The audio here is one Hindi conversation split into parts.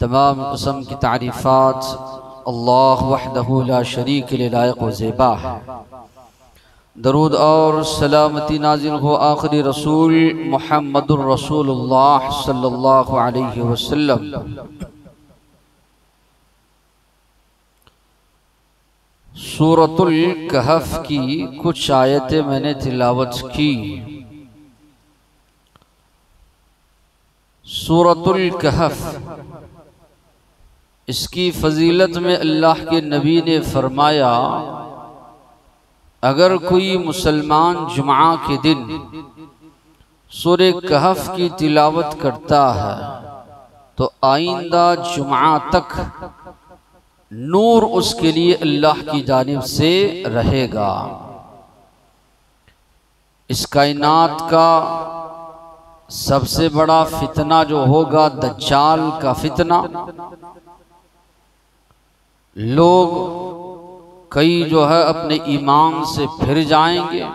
तमाम किस्म की तारीफ़ात अल्लाह वहदहु ला शरीक ले लायक व ज़ेबा है। दरूद और सलामती नाज़िल हो आखिरी रसूल मुहम्मदुर रसूलुल्लाह सल्लल्लाहु अलैहि वसल्लम। सूरतुल कहफ की कुछ आयतें मैंने तिलावत की। सूरतुल कहफ, इसकी फजीलत में अल्लाह के नबी ने फरमाया, अगर कोई मुसलमान जुमा के दिन सूरे कहफ की तिलावत करता है तो आइंदा जुमा तक नूर उसके लिए अल्लाह की जानिब से रहेगा। इस कायनात का सबसे बड़ा फितना जो होगा दज्जाल का फितना। लोग कई जो है अपने ईमान से फिर जाएंगे।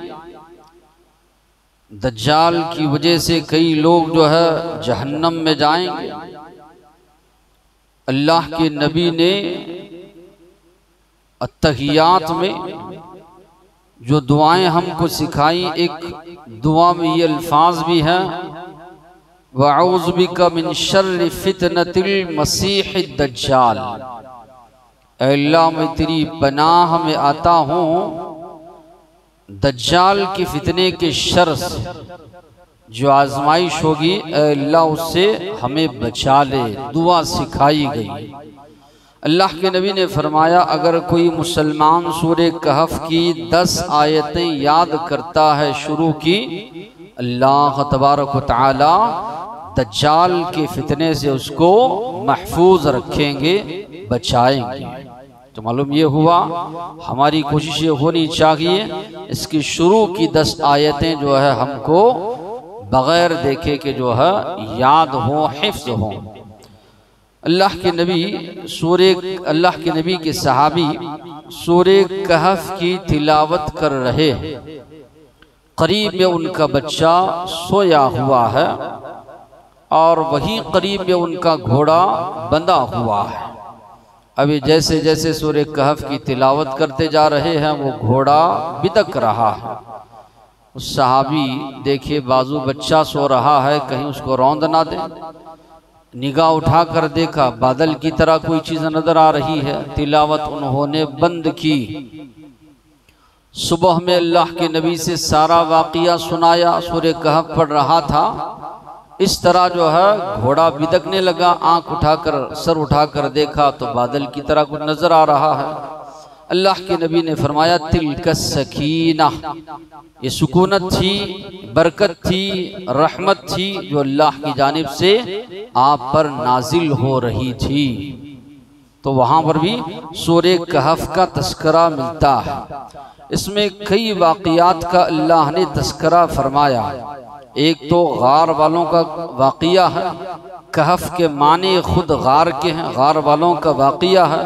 दज्जाल की वजह से कई लोग जो है जहन्नम में जाएंगे। अल्लाह के नबी ने अत्तहियात में जो दुआएं हमको सिखाई, एक दुआ में ये अल्फाज भी हैं, वअऊज़ु बिका मिन शर्रि फितनतिल मसीहिद दज्जाल। अल्लाह मैं तेरी पनाह में आता हूँ दज्जाल के फितने के शर से, जो आजमाइश होगी अल्लाह उससे हमें बचा ले। दुआ सिखाई गई। अल्लाह के नबी ने फरमाया, अगर कोई मुसलमान सूरे कहफ की 10 आयतें याद करता है शुरू की, अल्लाह तबारक व तआला दज्जाल के फितने से उसको महफूज रखेंगे, बचाएंगे। तो मालूम ये हुआ, हमारी कोशिश ये होनी चाहिए इसकी शुरू की 10 आयतें जो है हमको बगैर देखे के जो है याद हो, हिफ्ज हो। अल्लाह के नबी के सहाबी सूरे कहफ की तिलावत कर रहे हैं। करीब में उनका बच्चा सोया हुआ है और वहीं करीब में उनका घोड़ा बंधा हुआ है। अभी जैसे जैसे सूरे कहफ की तिलावत करते जा रहे हैं वो घोड़ा बिदक रहा है। उस सहाबी देखे बाजू बच्चा सो रहा है, कहीं उसको रौंद ना दे। निगाह उठाकर देखा, बादल की तरह कोई चीज नजर आ रही है। तिलावत उन्होंने बंद की। सुबह में अल्लाह के नबी से सारा वाक़िया सुनाया। सूरे कहफ पढ़ रहा था, इस तरह जो है घोड़ा बिदकने लगा। आंख उठाकर, सर उठाकर देखा तो बादल की तरह कुछ नजर आ रहा है। अल्लाह के नबी ने फरमाया, तिल्का सकीना, ये सुकूनत थी, बरकत थी, रहमत थी जो अल्लाह की जानिब से आप पर नाजिल हो रही थी। तो वहां पर भी सूरे कहफ का तस्करा मिलता है। इसमें कई वाक़ियात का अल्लाह ने तस्करा फरमाया। एक तो गार वालों का वाक़िया है। कहफ के माने खुद गार के हैं, गार वालों का वाक़िया है।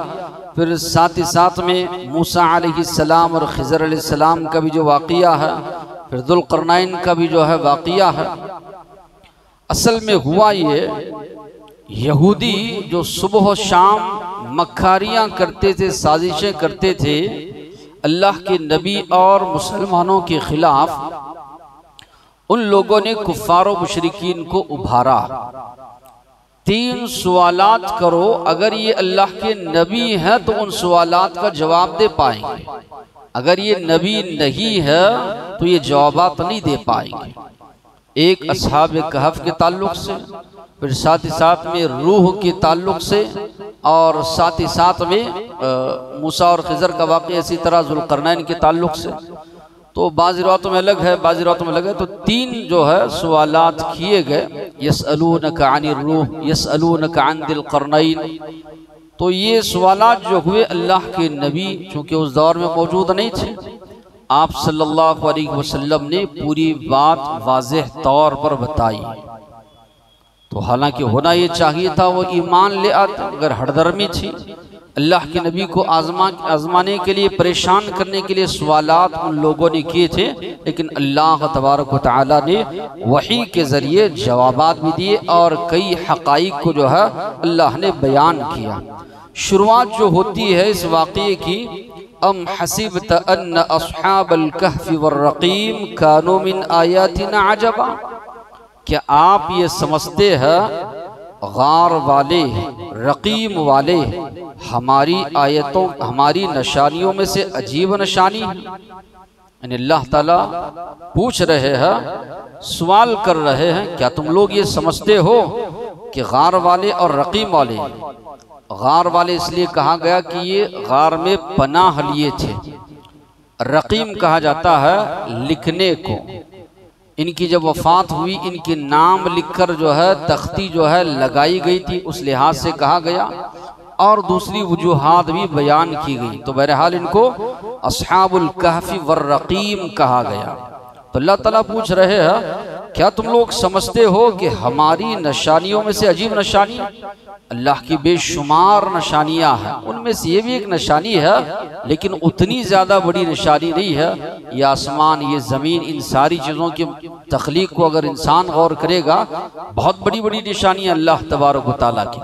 फिर साथ ही साथ में मूसा अलैहिस्सलाम और खिज़र अलैहिस्सलाम का भी जो वाक़िया है, फिर दुल्करनैन का भी जो है वाक़िया है। असल में हुआ ये, यहूदी जो सुबह शाम मक्कारियाँ करते थे, साजिशें करते थे अल्लाह के नबी और मुसलमानों के खिलाफ, उन लोगों ने कुफ्फार व मुशरिकीन को उभारा। 3 सवालात करो, अगर ये अल्लाह के नबी हैं तो उन सवालात का जवाब दे पाएंगे। अगर ये नबी नहीं है तो ये जवाबात नहीं दे पाएंगे। एक असहाब कहफ के ताल्लुक से, फिर साथ ही साथ में रूह के ताल्लुक से, और साथ ही साथ में मूसा और खिज़र का वाक़या, इसी तरह ज़ुल्क़रनैन के ताल्लुक से। तो बाज़ रिवायतों में अलग है, बाज़ रिवायतों में अलग है। तो 3 जो है सवालात किए गए, यसअलूनका अनिर रूह, यसअलूनका अन दिल क़रनैन। तो ये सवालात जो हुए अल्लाह के नबी चूँकि उस दौर में मौजूद नहीं थे, आप सल्लल्लाहु अलैहि वसल्लम ने पूरी बात वाज़ेह तौर पर बताई। तो हालांकि होना ये चाहिए था वो ईमान ले आते, अगर हरदर्मी थी अल्लाह के नबी को आजमाने के लिए, परेशान करने के लिए सवालात उन लोगों ने किए थे, लेकिन अल्लाह तबारक व तआला ने वही के ज़रिए जवाबात भी दिए और कई हक़ाइक़ को जो है अल्लाह ने बयान किया। शुरुआत जो होती है इस वाक़ये की, अम हसिबत अन्न अस्हाबल कहफ़ि वर्रक़ीम कानू मिन आयातिना अजबा, क्या आप ये समझते हैं गार वाले, रक़ीम वाले हमारी आयतों, हमारी निशानियों में से अजीब निशानी है। यानी अल्लाह ताला पूछ रहे हैं, सवाल कर रहे हैं, क्या तुम लोग ये समझते हो कि गार वाले और रक़ीम वाले, गार वाले इसलिए कहा गया कि ये गार में पनाह लिए थे, रक़ीम कहा जाता है लिखने को। इनकी जब वफ़ात हुई, इनके नाम लिखकर जो है तख्ती जो है लगाई गई थी, उस लिहाज से कहा गया, और दूसरी वजूहात भी बयान की गई। तो बहरहाल इनको अस्हाबुल कहफ़ी वर्रक़ीम कहा गया। तो अल्लाह ताला पूछ रहे हैं, क्या तुम लोग समझते हो कि हमारी निशानियों में से अजीब निशानी, अल्लाह की बेशुमार निशानियाँ हैं, उनमें से ये भी एक निशानी है, लेकिन उतनी ज़्यादा बड़ी निशानी नहीं है। ये आसमान, ये ज़मीन, इन सारी चीज़ों की तख्लीक को अगर इंसान गौर करेगा, बहुत बड़ी बड़ी निशानियाँ अल्लाह तबारक व तआला की।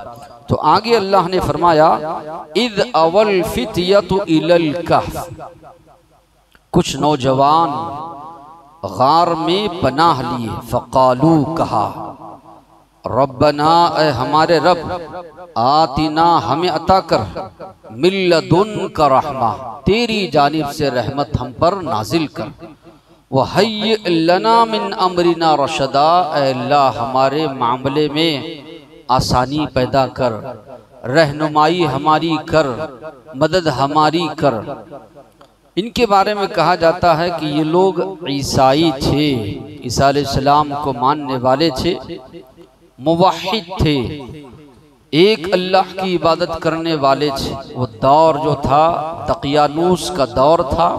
तो आगे अल्लाह ने फरमाया, इद अवल फित्यतु इलल कहफ, कुछ नौजवान गार में पनाह लिए, फ़क़ालू कहा, रब्बना ए हमारे रब, आतिना हमें अता कर, मिल्लदुनका रहमा, तेरी जानिब से रहमत हम पर नाजिल कर, वहय्य लना मिन अमरिना रशदा, ए अल्लाह हमारे मामले में आसानी पैदा कर, रहनुमाई हमारी कर, मदद हमारी कर। इनके बारे में कहा जाता है कि ये लोग ईसाई थे, ईसा अलैहिस्सलाम को मानने वाले थे, मुवहिद थे, एक अल्लाह की इबादत करने वाले थे। वो दौर जो था दकियानूस का दौर था,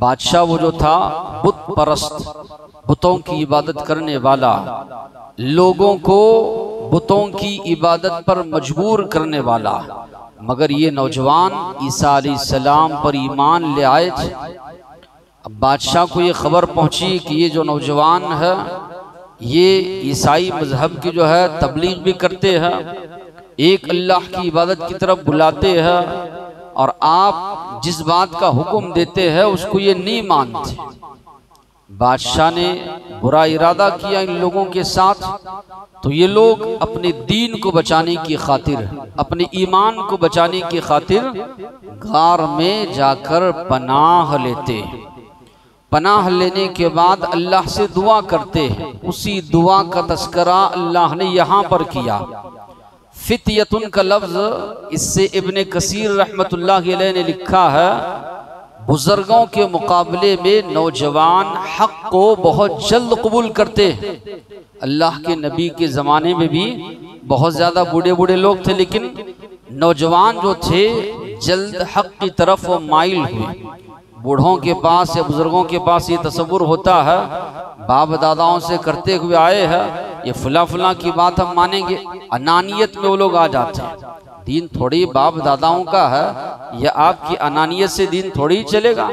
बादशाह वो जो था बुत परस्त, बुतों की इबादत करने वाला, लोगों को बुतों की इबादत पर मजबूर करने वाला। मगर ये नौजवान ईसा अलैहिस्सलाम पर ईमान ले आए थे। अब बादशाह को ये खबर पहुंची कि ये जो नौजवान है ये ईसाई मजहब की जो है तबलीग भी करते हैं, एक अल्लाह की इबादत की तरफ बुलाते हैं, और आप जिस बात का हुक्म देते हैं उसको ये नहीं मानते। बादशाह ने बुरा इरादा किया इन लोगों के साथ। तो ये लोग अपने दीन को बचाने की खातिर, अपने ईमान को बचाने की खातिर गार में जाकर पनाह लेते। पनाह लेने के बाद अल्लाह से दुआ करते हैं। उसी दुआ का तस्करा अल्लाह ने यहाँ पर किया। फित्यतुन का लफ्ज़, इससे इब्ने कसीर रहमतुल्लाह अलैह ने लिखा है, बुजुर्गों के मुकाबले में नौजवान हक को बहुत जल्द कबूल करते हैं। अल्लाह के नबी के ज़माने में भी बहुत ज़्यादा बूढ़े बूढ़े लोग थे, लेकिन नौजवान जो थे जल्द हक की तरफ वो माइल हुए। बूढ़ों के पास या बुजुर्गों के पास ये तसव्वुर होता है, बाप दादाओं से करते हुए आए हैं, ये फुला फुला की बात हम मानेंगे, अनानियत में वो लोग आ जाते हैं। दीन थोड़ी बाप दादाओं का है, या आपकी अनानियत से दीन थोड़ी ही चलेगा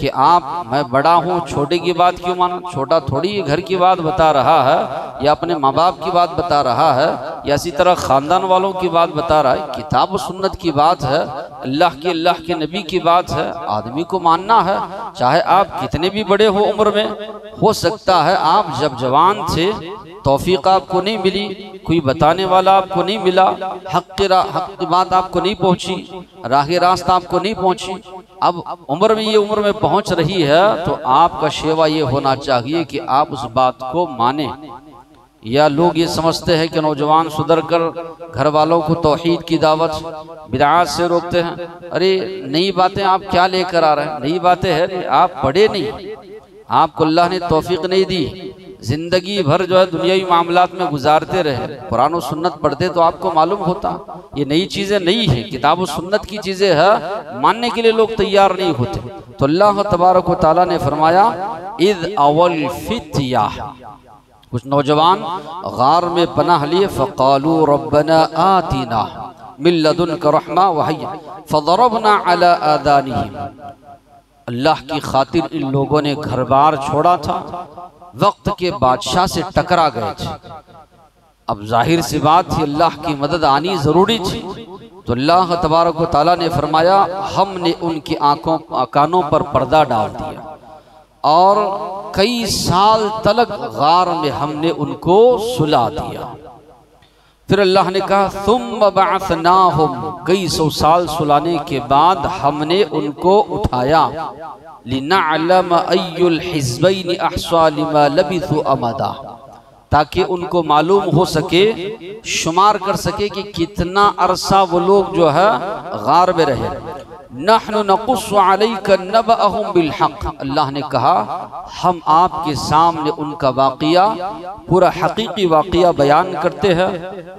कि आप, मैं बड़ा हूँ, छोटे की बात क्यों मानो। छोटा थोड़ी घर की बात बता रहा है, या अपने माँ बाप की बात बता रहा है, या इसी तरह ख़ानदान वालों की बात बता रहा है। किताब व सुन्नत की बात है, अल्लाह के नबी की बात है, आदमी को मानना है। चाहे आप कितने भी बड़े हो उम्र में, हो सकता है आप जब जवान थे तौफीक आपको नहीं मिली, कोई बताने वाला आपको नहीं मिला, हक की बात आपको नहीं पहुंची, राह रास्ता आपको नहीं पहुंची। अब उम्र में ये उम्र में पहुंच रही है, तो आपका शेवा ये होना चाहिए कि आप उस बात को माने। या लोग ये समझते हैं कि नौजवान सुधर कर घर वालों को तौहीद की दावत बिदअत से रोकते हैं। अरे नई बातें आप क्या लेकर आ रहे हैं? नई बातें हैं, आप पढ़े नहीं, आपको अल्लाह ने तौफीक नहीं दी, जिंदगी भर जो है दुनियावी मामलात में गुजारते रहे, कुरान और सुन्नत पढ़ते तो आपको मालूम होता ये नई चीजें नहीं है, किताब और सुन्नत की चीजें है, मानने के लिए लोग तैयार नहीं होते। तो अल्लाह तबारक व तआला ने फरमाया इद अवल फित्या, कुछ नौजवान गार में पनाह लिए, फ़क़ालू रब्बना आतिना मिन लदुनका रहमा वहय्य फ़ज़रबना अला आदानिहिम। अल्लाह की खातिर इन लोगों ने घर बार छोड़ा था, वक्त के बादशाह से टकरा गए थे। अब जाहिर सी बात थी अल्लाह की मदद आनी जरूरी थी। तो अल्लाह तबारक व तआला ने फरमाया हमने उनकी आंखों कानों पर पर्दा डाल दिया और कई साल तलक गार में हमने उनको सुला दिया। फिर अल्लाह ने कहा सुम्मा बअसनाहुम, कई सौ साल सुलाने के बाद हमने उनको उठाया, लिनअलम अय्युल हिज़्बैनि अहसा लिमा लबिथु अमदा, ताकि उनको मालूम हो सके, शुमार कर सके कि कितना अरसा वो लोग जो है गार में रहे। नहनु नकुस्सु अलैका नबअहुम बिल हक़, अल्लाह ने कहा हम आपके सामने उनका वाक़िया पूरा हकीकी वाक़िया बयान करते हैं।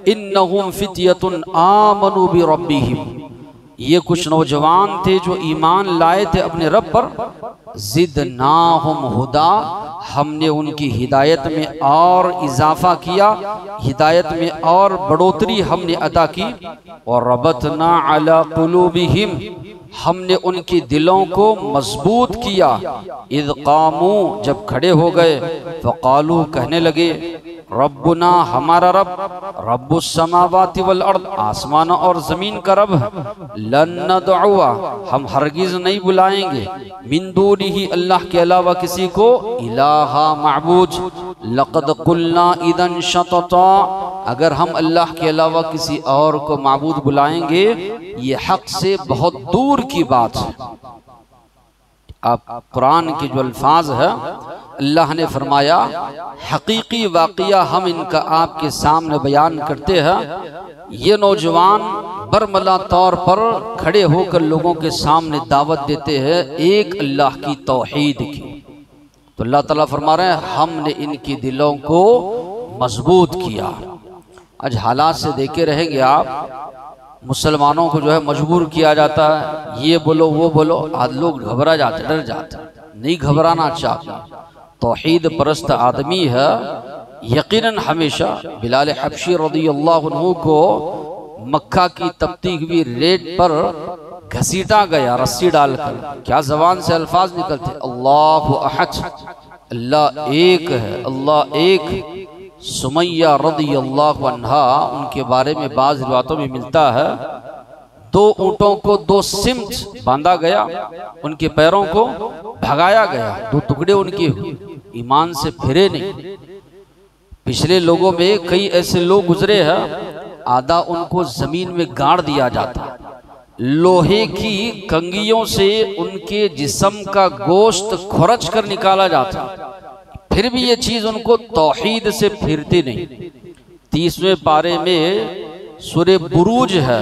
इन्नहुम फित्यतुन आमनु बि रब्बिहिम, ये कुछ नौजवान थे जो ईमान लाए थे अपने रब पर। ज़िदनाहुम हुदा, हमने उनकी हिदायत में और इजाफा किया, हिदायत में और बढ़ोतरी हमने अदा की। और रबतना अला कुलूबिहिम, हमने उनके दिलों को मजबूत किया। इज़ क़ामू, जब खड़े हो गए, फ़क़ालू, कहने लगे, रब्बुना, हमारा रब, रब्बुस समावाति वल अर्द, आसमान और जमीन का रब, लन नदउआ, हम हरगिज नहीं बुलाएंगे, मिन दूनिही, अल्लाह के अलावा किसी को, इलाहा माबूद, लक़द क़ुलना इदन शतता, अगर हम अल्लाह के अलावा किसी और को माबूद बुलाएंगे ये हक से बहुत दूर की बात है। आप कुरान के जो अल्फाज है अल्लाह ने फरमाया हकीकी वाक़िया हम इनका आपके सामने बयान करते हैं। ये नौजवान बरमला तौर पर खड़े होकर लोगों के सामने दावत देते हैं एक अल्लाह की तौहीद की। तो अल्लाह ताला फरमा रहे हैं हमने इनके दिलों को मजबूत किया। आज हालात से देखे रहेंगे आप, मुसलमानों को जो है मजबूर किया जाता है, ये बोलो वो बोलो, आज लोग घबरा जाते, डर जाते। नहीं घबराना चाहिए, तौहीद परस्त आदमी है। यकीनन हमेशा बिलाल हबशी रज़ियल्लाहु अन्हु को मक्का की तपती हुई रेत पर घसीटा गया रस्सी डालकर। क्या जबान से अल्फाज निकलते, अल्लाहु अहद, अल्लाह एक है, अल्लाह एक। सुमैया रज़ियल्लाहु अन्हा, उनके बारे में बाज़ रिवायतों में मिलता है 2 ऊँटों को 2 सिमत बांधा गया, उनके पैरों को भगाया गया, 2 टुकड़े उनके हुए, ईमान से फिरे नहीं। पिछले लोगों में कई ऐसे लोग गुजरे हैं, आधा उनको जमीन में गाड़ दिया जाता, लोहे की कंगियों से उनके जिस्म का गोश्त खुरच कर निकाला जाता, फिर भी ये चीज उनको तौहीद से फिरती नहीं। 30वें पारे में सूरे बुरूज है,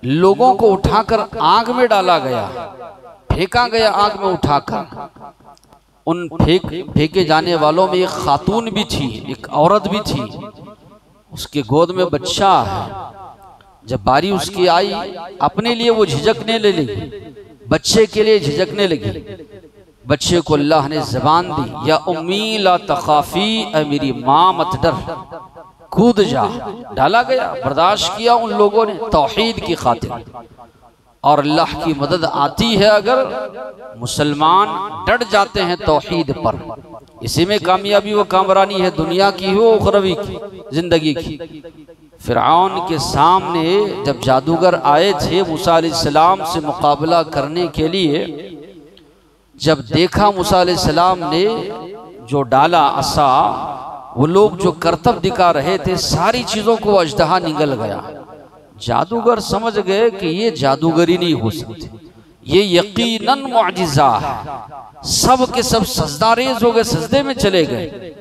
लोगों को उठाकर आग में डाला गया, फेंका गया आग में उठाकर। उन फेंके जाने वालों में एक खातून भी थी, एक औरत भी थी, उसके गोद में बच्चा है। जब बारी उसकी आई, अपने लिए वो झिझकने लगी, बच्चे के लिए झिझकने लगी। बच्चे को अल्लाह ने जबान दी, या उम्मी ला तखाफी, ऐ मेरी माँ मत डर, कूद जा। डाला गया, बर्दाश्त किया उन लोगों ने तौहीद की खातिर। और अल्लाह की मदद आती है अगर मुसलमान डट जाते हैं तौहीद पर, इसी में कामयाबी व कामरानी है, दुनिया की हो उखरवी की जिंदगी की। फिरऔन के सामने जब जादूगर आए थे मूसा अलैहिस्सलाम से मुकाबला करने के लिए, जब देखा मूसा अलैहिस्सलाम ने जो डाला असा, वो लोग जो करतब दिखा रहे थे सारी चीजों को अजदहा निगल गया। जादूगर समझ गए कि ये जादूगरी नहीं हो सकती, ये यकीनन मुअजिजा है। सब के सब सजदा रेज हो गए, सजदे में चले गए।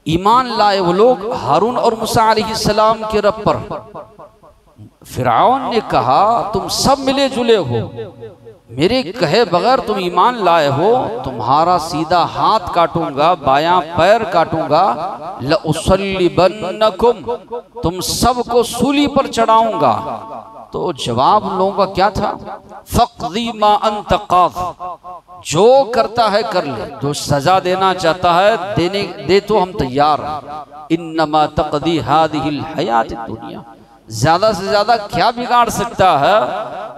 ईमान लाए वो लोग हारून और मूसा अलैहिस्सलाम के रब पर। फिरौन ने कहा तुम सब मिले जुले हो, मेरे कहे बगैर तुम ईमान लाए हो, तुम्हारा सीधा हाथ काटूंगा, बायां पैर काटूंगा, लउसल्लिबन्नकुम, तुम सबको सूली पर चढ़ाऊंगा। तो जवाब लोगों का क्या था? फक़दी मा अंत क़ाज़, जो करता है कर ले, जो सजा देना चाहता है देने दे, तो हम तैयार हैं। इन्नमा तक़दी हादिहिल हयात दुनिया, ज्यादा से ज्यादा क्या बिगाड़ सकता है,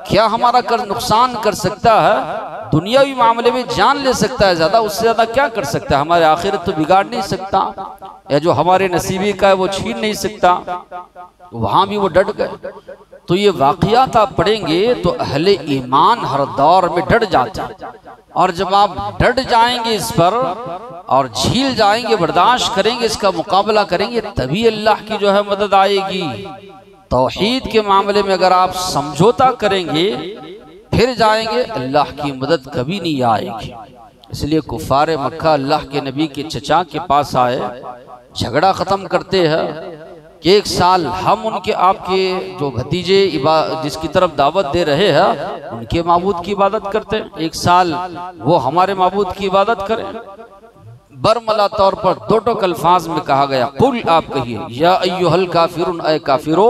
क्या हमारा नुकसान कर सकता है, दुनियावी मामले में जान ले सकता है, ज्यादा उससे ज्यादा क्या कर सकता है? हमारे आखिरत तो बिगाड़ नहीं सकता, या जो हमारे नसीबी का है वो छीन नहीं सकता। वहां भी वो डट गए। तो ये वाकयात आप पढ़ेंगे तो अहले ईमान हर दौर में डट जाते हैं, और जब आप डट जाएंगे इस पर और झील जाएंगे, बर्दाश्त करेंगे, इसका मुकाबला करेंगे, तभी अल्लाह की जो है मदद आएगी। तौहीद के मामले में अगर आप समझौता करेंगे फिर जाएंगे, अल्लाह की मदद कभी नहीं आएगी। इसलिए कुफारे मक्का अल्लाह के नबी के चचा के पास आए, झगड़ा खत्म करते हैं कि एक साल हम उनके आपके जो भतीजे जिसकी तरफ दावत दे रहे हैं उनके माबूद की इबादत करते हैं, एक साल वो हमारे माबूद की इबादत करें। बरमला तौर पर दो टोक अल्फाज में कहा गया, कुल आप कहिए, या अय्युहल काफिरून, ऐ काफिरो,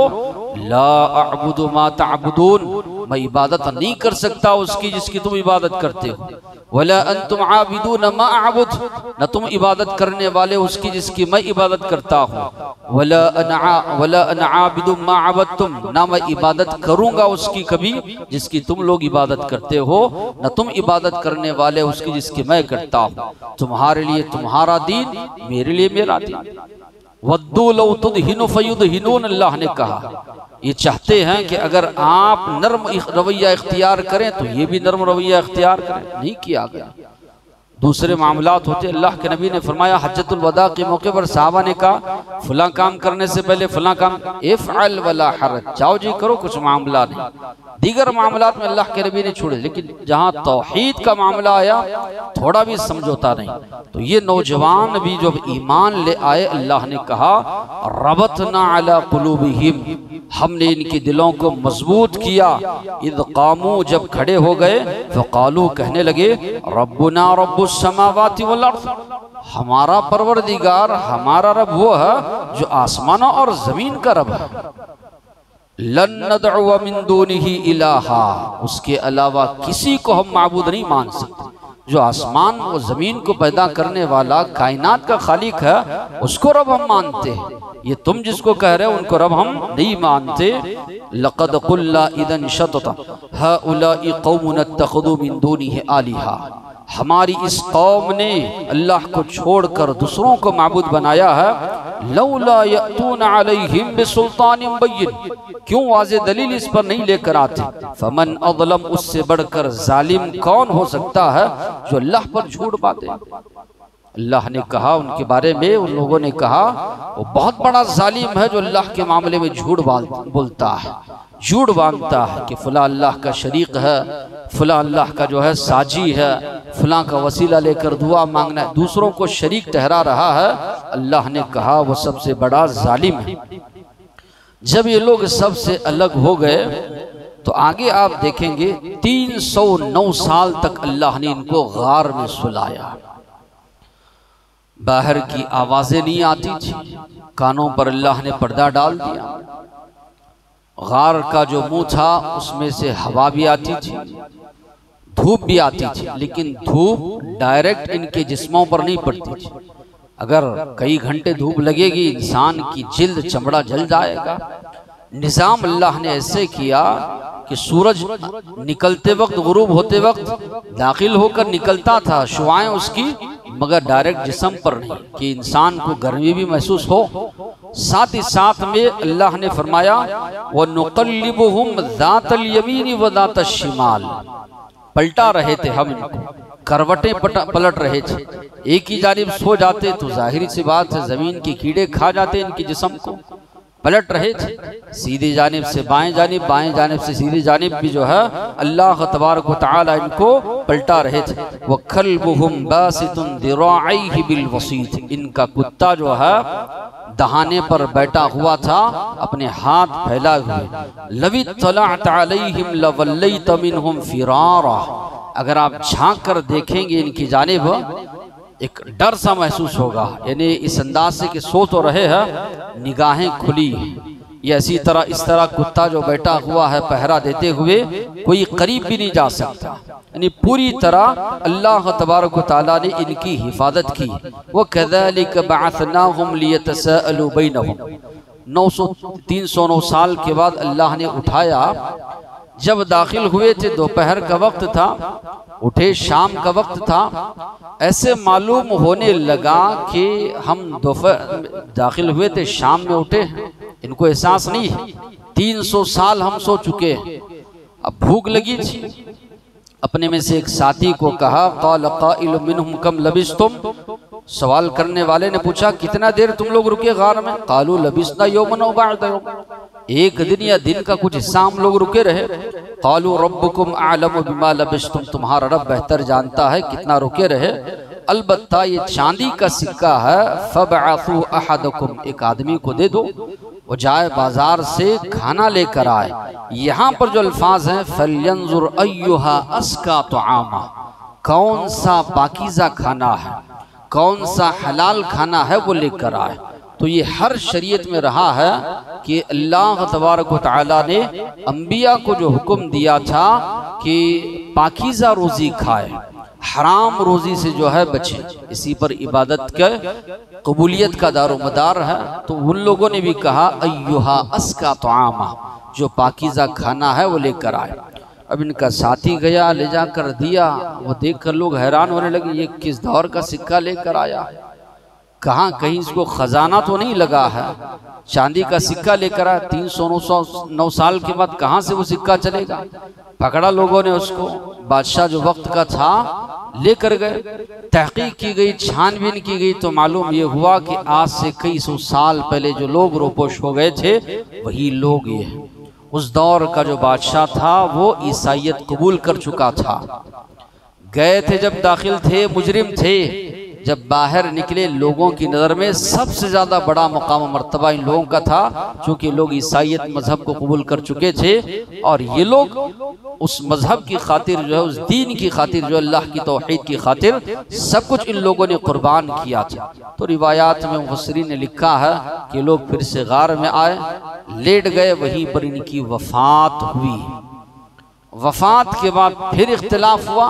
ला अअबुदु मा तअबुदून, मैं इबादत नहीं कर सकता उसकी जिसकी तुम इबादत करते हो, वला अंतुम आबिदून मा अअबुद, न तुम इबादत करने वाले उसकी जिसकी मैं इबादत करता हूँ, वला अना आबिदु मा अबदतुम, ना मैं इबादत करूंगा उसकी कभी जिसकी तुम लोग इबादत करते हो, न तुम इबादत करने वाले उसकी जिसकी मैं करता हूँ। तुम्हारे लिए तुम्हारा दीन, मेरे लिए मेरा दीन। वद्दू लौ तुदहिनु फयुदहिनून, अल्लाह ने कहा ये चाहते हैं कि अगर आप नर्म रवैया इख्तियार करें तो ये भी नर्म रवैया इख्तियार करें, नहीं किया गया। दूसरे मामलात होते, अल्लाह के नबी ने फरमाया हज्जतुल वदा के मौके पर साहबा ने कहा फला काम करने से पहले फला काम इफ़अल वला हरज, जाओ जी करो, कुछ मामला नहीं। दीगर मामलात में अल्लाह के नबी ने छोड़े, लेकिन जहाँ तौहीद का मामला आया थोड़ा भी समझौता नहीं। तो ये नौजवान भी जब ईमान ले आए, अल्लाह ने कहा रबतना अला कुलूबिहिम, हमने इनके दिलों को मजबूत किया। इद कामू, जब खड़े हो गए, फ़क़ालू, कहने लगे, रब्बुना रब्बुस समावाति वल अर्ज़, हमारा परवरदिगार, हमारा रब वो है जो आसमानों और जमीन का रब है। लन नदअ मिन दूनिही इलाहा, उसके अलावा किसी को हम माबूद नहीं मान सकते। जो आसमान और जमीन को पैदा करने वाला, कायनात का खालिक है, उसको रब हम मानते हैं। ये तुम जिसको कह रहे हो उनको रब हम नहीं मानते। लक़द क़ुल्ना इदन शतता हाउलाइ क़ौमुन इत्तख़ज़ू मिन दूनिही आलिहा, हमारी इस कौम ने अल्लाह को छोड़कर दूसरों को माबूद बनाया है। लौला यअतून अलैहिम बिसुल्तानिन बय्यिन, क्यों वाज़े दलील इस पर नहीं लेकर आते। फमन अज़लम, उससे बढ़कर जालिम कौन हो सकता है जो अल्लाह पर झूठ बाते। अल्लाह ने कहा उनके बारे में, उन लोगों ने कहा वो बहुत बड़ा जालिम है जो अल्लाह के मामले में झूठ बोलता है, झूठ बांधता है कि फला अल्लाह का शरीक है, फला अल्लाह का जो है साजी है, फला का वसीला लेकर दुआ मांगना है, दूसरों को शरीक ठहरा रहा है। अल्लाह ने कहा वो सबसे बड़ा जालिम है। जब ये लोग सबसे अलग हो गए तो आगे आप देखेंगे 309 साल तक अल्लाह ने इनको गार में सुलाया। बाहर की आवाजें नहीं आती थी, कानों पर अल्लाह ने पर्दा डाल दिया। गार का जो मुंह था उसमें से हवा भी आती थी, धूप भी आती थी, लेकिन धूप डायरेक्ट इनके जिस्मों पर नहीं पड़ती थी। अगर कई घंटे धूप लगेगी इंसान की जिल्द, चमड़ा जल जाएगा। निजाम अल्लाह ने ऐसे किया कि सूरज निकलते वक्त, गुरूब होते वक्त दाखिल होकर निकलता था, शुआएं उसकी, मगर डायरेक्ट जिस्म पर नहीं, कि इंसान को गर्मी भी महसूस हो। साथ ही साथ में अल्लाह ने फरमाया व नुक़ल्लिबुहुम ज़ातल यमीन व ज़ातश शिमाल, पलटा रहे थे हम इनको, करवटें पलट रहे थे। एक ही जानिब सो जाते तो जाहिर सी बात है जमीन के कीड़े खा जाते इनके जिस्म को, पलट रहे थे, सीधी जानिब से बाएं जानिब, बाएं जानिब से सीधी जानिब भी जो है अल्लाह तबारक व तआला इनको पलटा रहे थे। व कल्बुहुम बासितुन दिराइहि बिल वसीत, इनका कुत्ता जो है दहाने पर बैठा हुआ था अपने हाथ फैलाए हुए। लवी तलअत अलैहिम लवल्लैत मिनहुम फिरारा, अगर आप झांक कर देखेंगे इनकी जानिब एक डर सा महसूस होगा, यानी इस अंदाज से कि सो तो रहे हैं निगाहें खुली। ये इस तरह कुत्ता जो बैठा हुआ है पहरा देते हुए कोई करीब भी नहीं जा सकता, यानी पूरी तरह अल्लाह तबारक व तआला ने इनकी हिफाजत की। वो कज़ालिक बअसनाहुम लियतसाअलू बैनहुम, 309 साल के बाद अल्लाह ने उठाया। जब दाखिल हुए थे दोपहर का वक्त था, उठे शाम का वक्त था, ऐसे मालूम होने लगा कि हम दोपहर दाखिल हुए थे शाम में उठे, इनको एहसास नहीं है 300 साल हम सो चुके। अब भूख लगी थी, अपने में से एक साथी को कहा, क़ाल क़ाइल मिनहुम कम लबिस्तुम, सवाल करने वाले ने पूछा कितना देर तुम लोग रुके गार में? क़ालू लबिस्ना यौमन व बअद यौम, एक दिन या दिन का कुछ हिस्सा हम लोग रुके रहे। क़ालू रब्बुकुम अअलमु बिमा लबिस्तुम, तुम्हारा रब बेहतर जानता है कितना रुके रहे। अलबत्ता ये चांदी का सिक्का है, फबअसू अहदकुम, एक आदमी को दे दो, वो जाए बाजार से खाना लेकर आए। यहाँ पर जो अल्फाज हैं फल्यंजुर अय्युहा अस्का तुआमा, कौन सा पाकीज़ा खाना है, कौन सा हलाल खाना है वो लेकर आए। तो ये हर शरीयत में रहा है कि अल्लाह तबारक व तआला ने अंबिया को जो हुक्म दिया था कि पाकीज़ा रोज़ी खाए, हराम रोज़ी से जो है बचे, इसी पर इबादत के कबूलियत का दारोमदार है। तो उन लोगों ने भी कहा अय्युहा अस्का तुआमा, जो पाकीज़ा खाना है वो लेकर आए। अब इनका साथी गया, ले जाकर दिया, वो देखकर लोग हैरान होने लगे, ये किस दौर का सिक्का लेकर आया, कहाँ कहीं इसको खजाना तो नहीं लगा है, चांदी का सिक्का लेकर आया। 309 साल के बाद कहाँ से वो सिक्का चलेगा? पकड़ा लोगों ने उसको, बादशाह जो वक्त का था लेकर गए, तहकीक की गई, छानबीन की गई, तो मालूम ये हुआ कि आज से कई सौ साल पहले जो लोग रोपोश हो गए थे वही लोग ये। उस दौर का जो बादशाह था वो ईसाईयत कबूल कर चुका था। गए थे जब दाखिल थे, मुजरिम थे, जब बाहर निकले लोगों की नज़र में सबसे ज़्यादा बड़ा मकाम मर्तबा इन लोगों का था, क्योंकि लोग ईसाईयत मजहब को कबूल कर चुके थे और ये लोग उस मजहब की खातिर जो है, उस दीन की खातिर जो अल्लाह की तौहीद की खातिर सब कुछ इन लोगों ने कुर्बान किया था। तो रिवायात में मुफस्सिरीन ने लिखा है कि लोग फिर से गार में आए, लेट गए, वहीं पर इनकी वफात हुई। वफात के बाद फिर इख्तिलाफ हुआ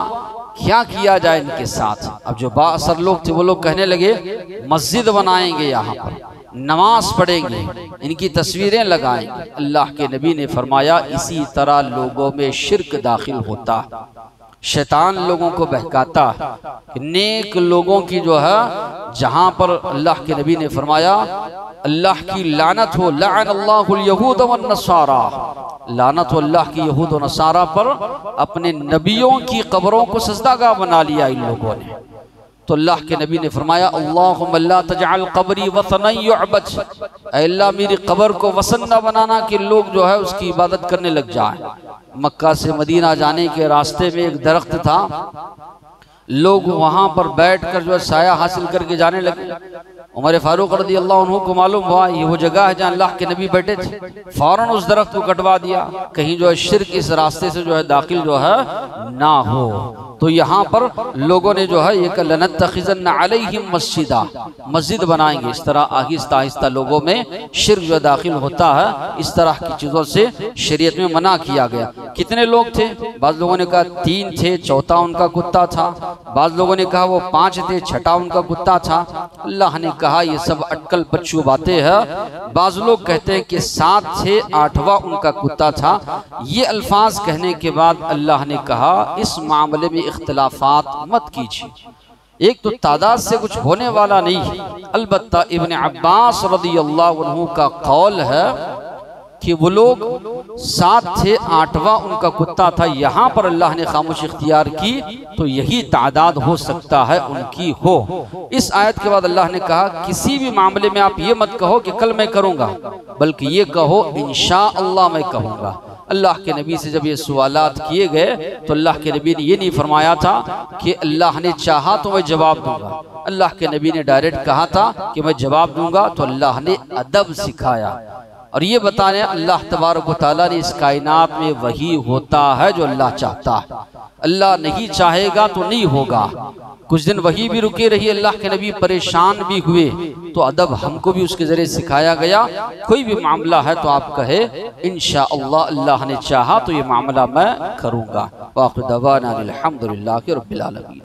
क्या किया जाए इनके साथ। अब जो बाअसर लोग थे वो लोग कहने लगे मस्जिद बनाएंगे, यहाँ पर नमाज पढ़ेंगे, इनकी तस्वीरें लगाएंगे। अल्लाह के नबी ने फरमाया इसी तरह लोगों में शिर्क दाखिल होता, शैतान लोगों को बहकाता है। नेक लोगों की जो है, जहाँ पर अल्लाह के नबी ने फरमाया अल्लाह की लानत हो, लअनल्लाहुल यहूद वन नसारा, लानत हो अल्लाह की यहूद और नसारा पर, अपने नबियों की कब्रों को सजदागाह बना लिया इन लोगों ने। तो अल्लाह के नबी ने फरमाया अल्लाहुम्मा ला तजअल क़ब्री वतनन युअबद, ऐ अल्लाह मेरी कब्र को वसन न बनाना कि लोग जो है उसकी इबादत करने लग जाए। मक्का से मदीना जाने के रास्ते में एक दरख्त था, लोग वहां पर बैठकर जो है साया हासिल करके जाने लगे। उमर फारूक रज़ी अल्लाह अन्हु को मालूम हुआ ये वो जगह है जहाँ अल्लाह के नबी बैठे थे, फौरन उस दरख्त को कटवा दिया, कहीं जो है शिर्क इस रास्ते से जो है दाखिल जो है ना हो। तो यहाँ पर लोगों ने जो है ये लनत्तखिज़न्ना अलैहिम मस्जिदा, मस्जिद बनाएंगे। इस तरह आहिस्ता आहिस्ता लोगों में शिर्क जो दाखिल होता है, इस तरह की चीज़ों से शरीयत में मना किया गया। कितने लोग थे? बाज़ लोगों ने कहा 3 थे, चौथा उनका कुत्ता था। बाज़ लोगों ने कहा वो 5 थे, छठा उनका कुत्ता था। अल्लाह ने कहा ये सब अटकल बच्चू बातें हैं। बाज़ लोग कहते हैं कि 7 थे, 8वां उनका कुत्ता था। ये अल्फाज कहने के बाद अल्लाह ने कहा इस मामले में इख्तिलाफात मत कीजिए। एक तो तादाद से कुछ होने वाला नहीं है। अलबत्ता इब्न अब्बास रज़ियल्लाहु अन्हु का कौल है कि वो लोग 7 थे, 8वां उनका कुत्ता था। यहाँ पर अल्लाह ने खामोशी इख्तियार की तो यही तादाद हो सकता है उनकी हो। इस आयत के बाद अल्लाह ने कहा किसी भी मामले में आप ये मत कहो कि कल मैं करूँगा, बल्कि ये कहो इंशाअल्लाह मैं कहूँगा। अल्लाह के नबी से जब ये सवालात किए गए तो अल्लाह के नबी ने ये नहीं फरमाया था कि अल्लाह ने चाहा तो मैं जवाब दूंगा। अल्लाह के नबी ने डायरेक्ट कहा था कि मैं जवाब दूंगा। तो अल्लाह ने अदब सिखाया और ये बताने अल्लाह तबारक व तआला ने इस कायनात में वही होता है जो अल्लाह चाहता है। अल्लाह नहीं चाहेगा तो नहीं होगा। कुछ दिन वही भी रुके रही, अल्लाह के नबी परेशान भी हुए, तो अदब हमको भी उसके जरिए सिखाया गया। कोई भी मामला है तो आप कहे इंशाअल्लाह अल्लाह ने चाहा तो ये मामला मैं करूँगा। वाक़िअ दवाना अल्हम्दुलिल्लाहि रब्बिल आलमीन।